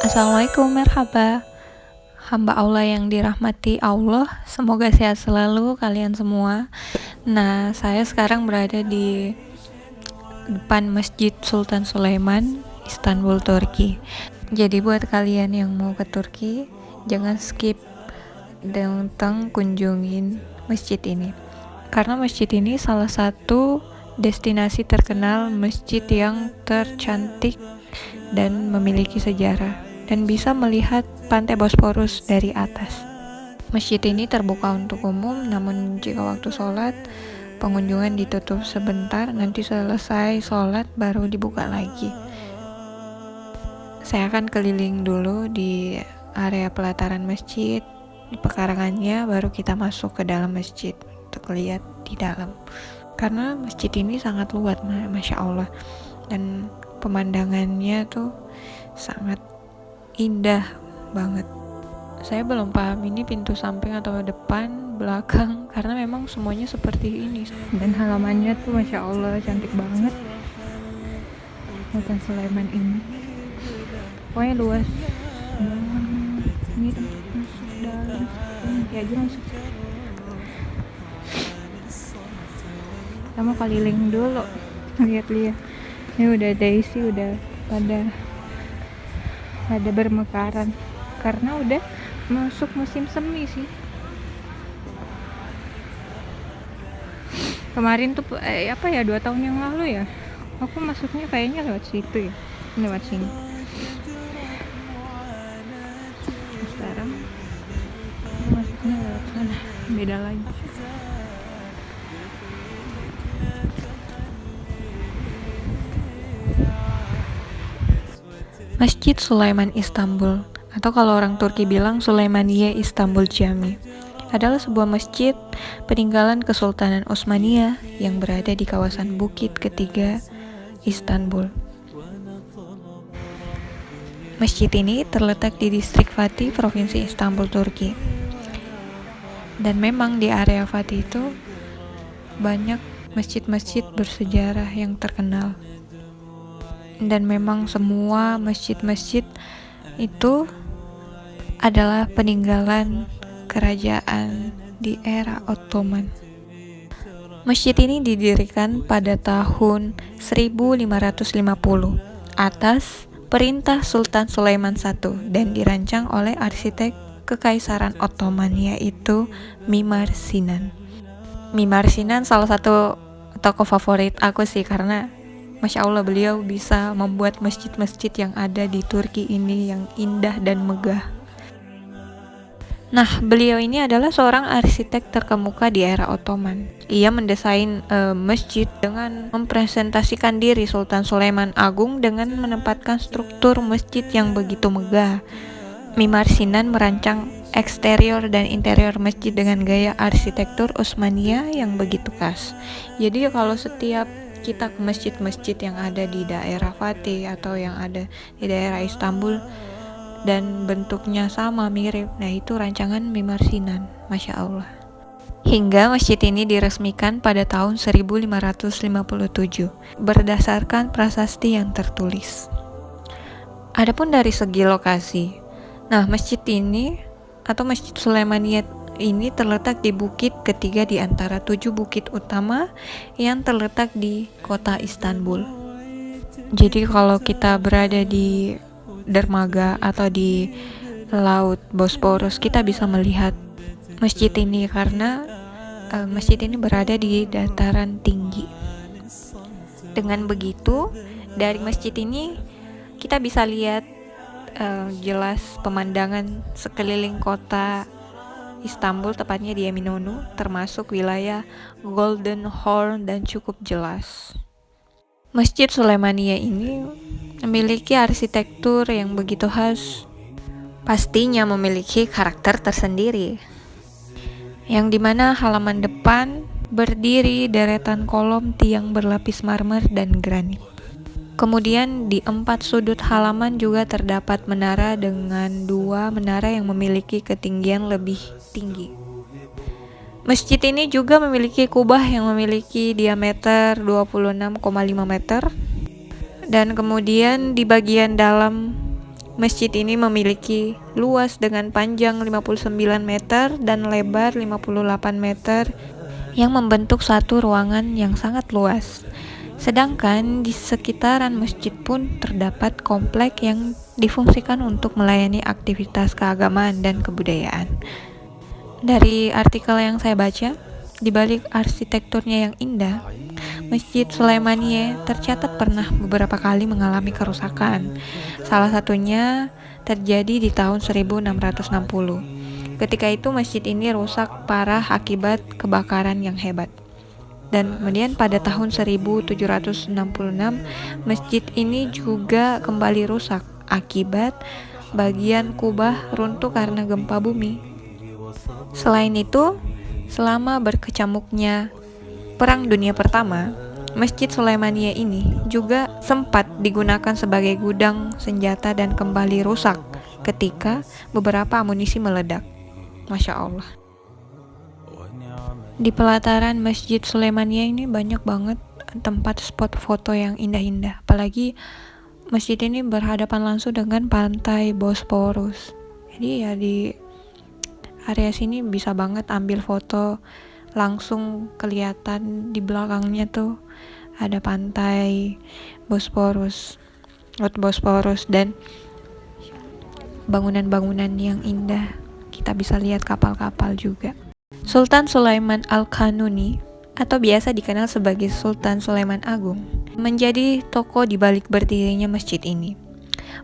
Assalamualaikum, merhaba. Hamba Allah yang dirahmati Allah, semoga sehat selalu kalian semua. Nah, saya sekarang berada di depan Masjid Sultan Sulaiman, Istanbul, Turki. Jadi buat kalian yang mau ke Turki, jangan skip tentang kunjungin masjid ini. Karena masjid ini salah satu destinasi terkenal masjid yang tercantik dan memiliki sejarah, dan bisa melihat pantai Bosporus dari atas. Masjid ini terbuka untuk umum, namun jika waktu sholat, pengunjungan ditutup sebentar, nanti selesai sholat baru dibuka lagi. Saya akan keliling dulu di area pelataran masjid, di pekarangannya, baru kita masuk ke dalam masjid untuk lihat di dalam. Karena masjid ini sangat luas, Masya Allah, dan pemandangannya tuh sangat indah banget. Saya belum paham ini pintu samping atau depan, belakang, karena memang semuanya seperti ini. Dan halamannya tuh Masya Allah cantik banget. Sultan Sulaiman ini pokoknya luas. Ini masuk dalam, ya aja masuk. Kita mau keliling dulu, lihat-lihat. Ini udah Daisy udah pada bermekaran karena udah masuk musim semi sih. Kemarin tuh 2 tahun yang lalu ya, aku masuknya kayaknya lewat situ ya, lewat sini. Sekarang masuknya lewat sana, beda lagi. Masjid Sulaiman Istanbul, atau kalau orang Turki bilang Sulaimaniye Istanbul Jami, adalah sebuah masjid peninggalan Kesultanan Utsmaniyah yang berada di kawasan Bukit Ketiga, Istanbul. Masjid ini terletak di distrik Fatih, Provinsi Istanbul, Turki. Dan memang di area Fatih itu banyak masjid-masjid bersejarah yang terkenal. Dan memang semua masjid-masjid itu adalah peninggalan kerajaan di era Ottoman. Masjid ini didirikan pada tahun 1550 atas perintah Sultan Sulaiman I dan dirancang oleh arsitek Kekaisaran Ottoman, yaitu Mimar Sinan. Mimar Sinan salah satu tokoh favorit aku sih, karena Masya Allah beliau bisa membuat masjid-masjid yang ada di Turki ini yang indah dan megah. Nah, beliau ini adalah seorang arsitek terkemuka di era Ottoman. Ia mendesain masjid dengan mempresentasikan diri Sultan Sulaiman Agung dengan menempatkan struktur masjid yang begitu megah. Mimar Sinan merancang eksterior dan interior masjid dengan gaya arsitektur Utsmaniyah yang begitu khas. Jadi kalau setiap kita ke masjid-masjid yang ada di daerah Fatih atau yang ada di daerah Istanbul dan bentuknya sama mirip, nah itu rancangan Mimar Sinan, Masya Allah. Hingga masjid ini diresmikan pada tahun 1557 berdasarkan prasasti yang tertulis. Adapun dari segi lokasi, nah masjid ini atau Masjid Sulaimaniyah ini terletak di bukit ketiga di antara 7 bukit utama yang terletak di kota Istanbul. Jadi kalau kita berada di dermaga atau di laut Bosporus, kita bisa melihat masjid ini karena masjid ini berada di dataran tinggi. Dengan begitu, dari masjid ini kita bisa lihat jelas pemandangan sekeliling kota Istanbul, tepatnya di Eminönü, termasuk wilayah Golden Horn, dan cukup jelas. Masjid Sulaimaniyah ini memiliki arsitektur yang begitu khas, pastinya memiliki karakter tersendiri, yang dimana halaman depan berdiri deretan kolom tiang berlapis marmer dan granit. Kemudian di 4 sudut halaman juga terdapat menara dengan 2 menara yang memiliki ketinggian lebih tinggi. Masjid ini juga memiliki kubah yang memiliki diameter 26,5 meter. Dan kemudian di bagian dalam Masjid ini memiliki luas dengan panjang 59 meter dan lebar 58 meter yang membentuk satu ruangan yang sangat luas. Sedangkan di sekitaran masjid pun terdapat komplek yang difungsikan untuk melayani aktivitas keagamaan dan kebudayaan. Dari artikel yang saya baca, di balik arsitekturnya yang indah, Masjid Sulaimaniye tercatat pernah beberapa kali mengalami kerusakan. Salah satunya terjadi di tahun 1660. Ketika itu masjid ini rusak parah akibat kebakaran yang hebat. Dan kemudian pada tahun 1766, masjid ini juga kembali rusak akibat bagian kubah runtuh karena gempa bumi. Selain itu, selama berkecamuknya Perang Dunia Pertama, Masjid Sulaimaniye ini juga sempat digunakan sebagai gudang senjata dan kembali rusak ketika beberapa amunisi meledak. Masya Allah. Di pelataran Masjid Sulaimaniye ini banyak banget tempat spot foto yang indah-indah. Apalagi masjid ini berhadapan langsung dengan pantai Bosporus. Jadi ya di area sini bisa banget ambil foto, langsung kelihatan di belakangnya tuh ada pantai Bosporus, Laut Bosporus, dan bangunan-bangunan yang indah. Kita bisa lihat kapal-kapal juga. Sultan Sulaiman Al-Kanuni atau biasa dikenal sebagai Sultan Sulaiman Agung menjadi tokoh di balik berdirinya masjid ini.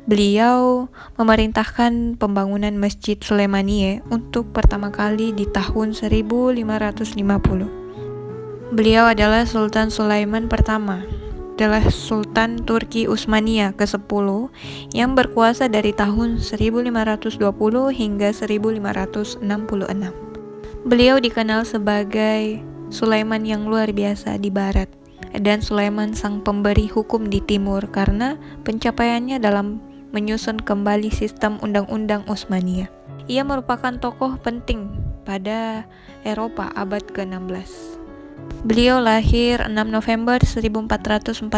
Beliau memerintahkan pembangunan Masjid Sulaimaniye untuk pertama kali di tahun 1550. Beliau adalah Sultan Sulaiman pertama, adalah Sultan Turki Utsmaniyah ke-10 yang berkuasa dari tahun 1520 hingga 1566. Beliau dikenal sebagai Sulaiman yang luar biasa di barat dan Sulaiman sang pemberi hukum di timur karena pencapaiannya dalam menyusun kembali sistem undang-undang Utsmaniyah. Ia merupakan tokoh penting pada Eropa abad ke-16. Beliau lahir 6 November 1449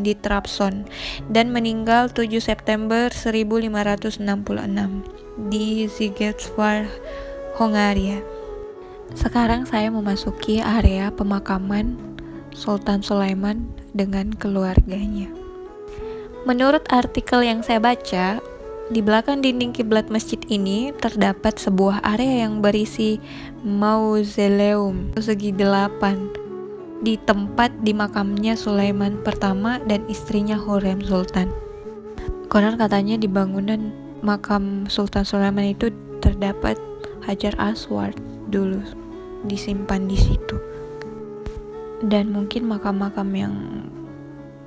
di Trabzon dan meninggal 7 September 1566 di Szigetvar, Hongaria. Sekarang saya memasuki area pemakaman Sultan Sulaiman dengan keluarganya. Menurut artikel yang saya baca, di belakang dinding kiblat masjid ini terdapat sebuah area yang berisi mausoleum segi 8 di tempat di makamnya Sulaiman pertama dan istrinya Hurrem Sultan. Konon katanya di bangunan makam Sultan Sulaiman itu terdapat Hajar Aswad dulu disimpan di situ. Dan mungkin makam-makam yang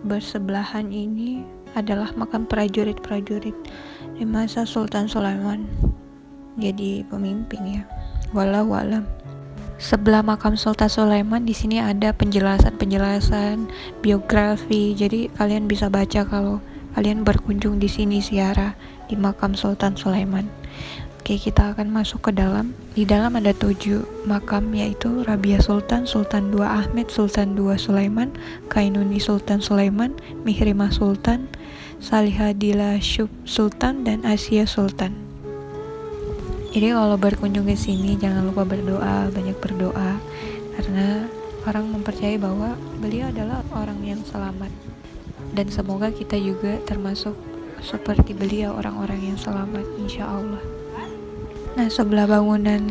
bersebelahan ini adalah makam prajurit-prajurit di masa Sultan Sulaiman jadi pemimpin ya. Wallahu alam. Sebelah makam Sultan Sulaiman di sini ada penjelasan biografi. Jadi kalian bisa baca kalau kalian berkunjung di sini ziarah di makam Sultan Sulaiman. Oke, kita akan masuk ke dalam. Di dalam ada 7 makam, yaitu Rabia Sultan, Sultan II Ahmed, Sultan II Sulaiman, Kainuni Sultan Sulaiman, Mihrimah Sultan, Salihadila Syub Sultan, dan Asia Sultan. Jadi kalau berkunjung ke sini jangan lupa berdoa, banyak berdoa, karena orang mempercayai bahwa beliau adalah orang yang selamat. Dan semoga kita juga termasuk seperti beliau, orang-orang yang selamat, insya Allah. Nah, sebelah bangunan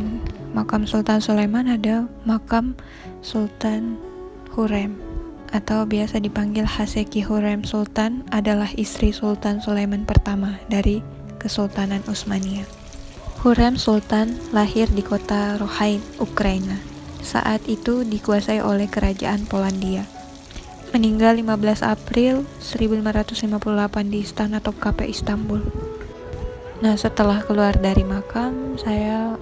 makam Sultan Sulaiman ada makam Sultan Hurrem atau biasa dipanggil Haseki Hurrem Sultan, adalah istri Sultan Sulaiman pertama dari Kesultanan Utsmaniyah. Hurrem Sultan lahir di kota Rohain, Ukraina. Saat itu dikuasai oleh kerajaan Polandia. Meninggal 15 April 1558 di Istana Topkapi, Istanbul. Nah, setelah keluar dari makam, saya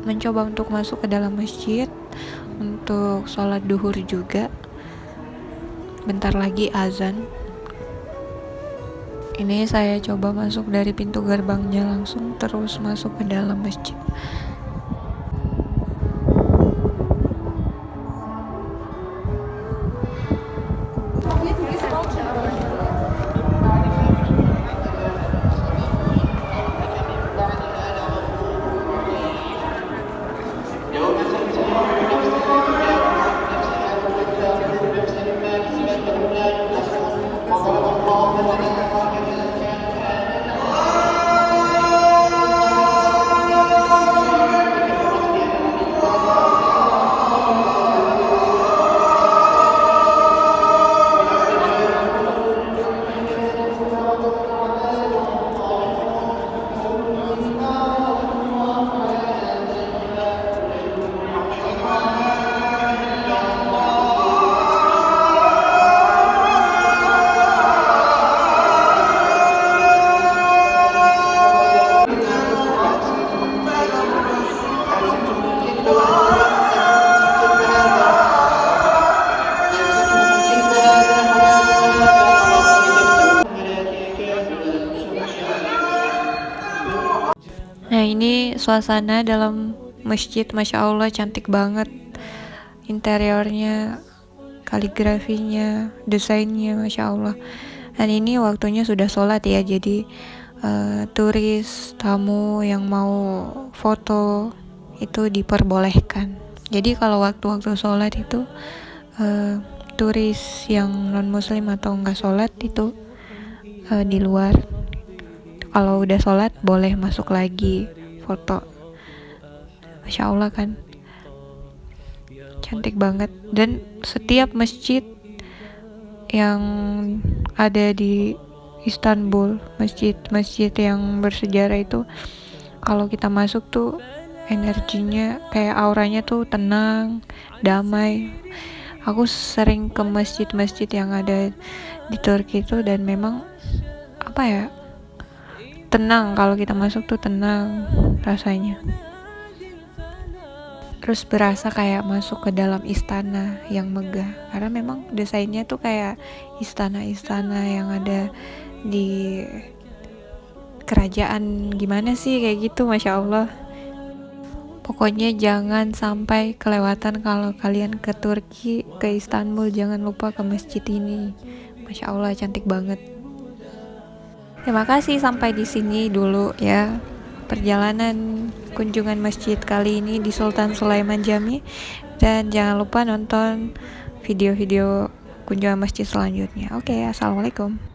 mencoba untuk masuk ke dalam masjid untuk sholat duhur juga. Bentar lagi azan. Ini saya coba masuk dari pintu gerbangnya langsung terus masuk ke dalam masjid. Nah, ini suasana dalam masjid, Masya Allah cantik banget. Interiornya, kaligrafinya, desainnya, Masya Allah. Dan ini waktunya sudah sholat ya, jadi turis, tamu yang mau foto itu diperbolehkan. Jadi kalau waktu-waktu sholat itu turis yang non muslim atau nggak sholat itu di luar. Kalau udah sholat boleh masuk lagi foto. Masya Allah kan, cantik banget. Dan setiap masjid yang ada di Istanbul, masjid-masjid yang bersejarah itu, kalau kita masuk tuh energinya kayak auranya tuh tenang, damai. Aku sering ke masjid-masjid yang ada di Turki itu, dan memang apa ya, tenang. Kalau kita masuk tuh tenang rasanya, terus berasa kayak masuk ke dalam istana yang megah, karena memang desainnya tuh kayak istana-istana yang ada di kerajaan gimana sih, kayak gitu. Masya Allah. Pokoknya jangan sampai kelewatan kalau kalian ke Turki, ke Istanbul, jangan lupa ke masjid ini. Masya Allah cantik banget. Terima kasih, sampai di sini dulu ya perjalanan kunjungan masjid kali ini di Sultan Sulaiman Jami, dan jangan lupa nonton video-video kunjungan masjid selanjutnya. Oke, assalamualaikum.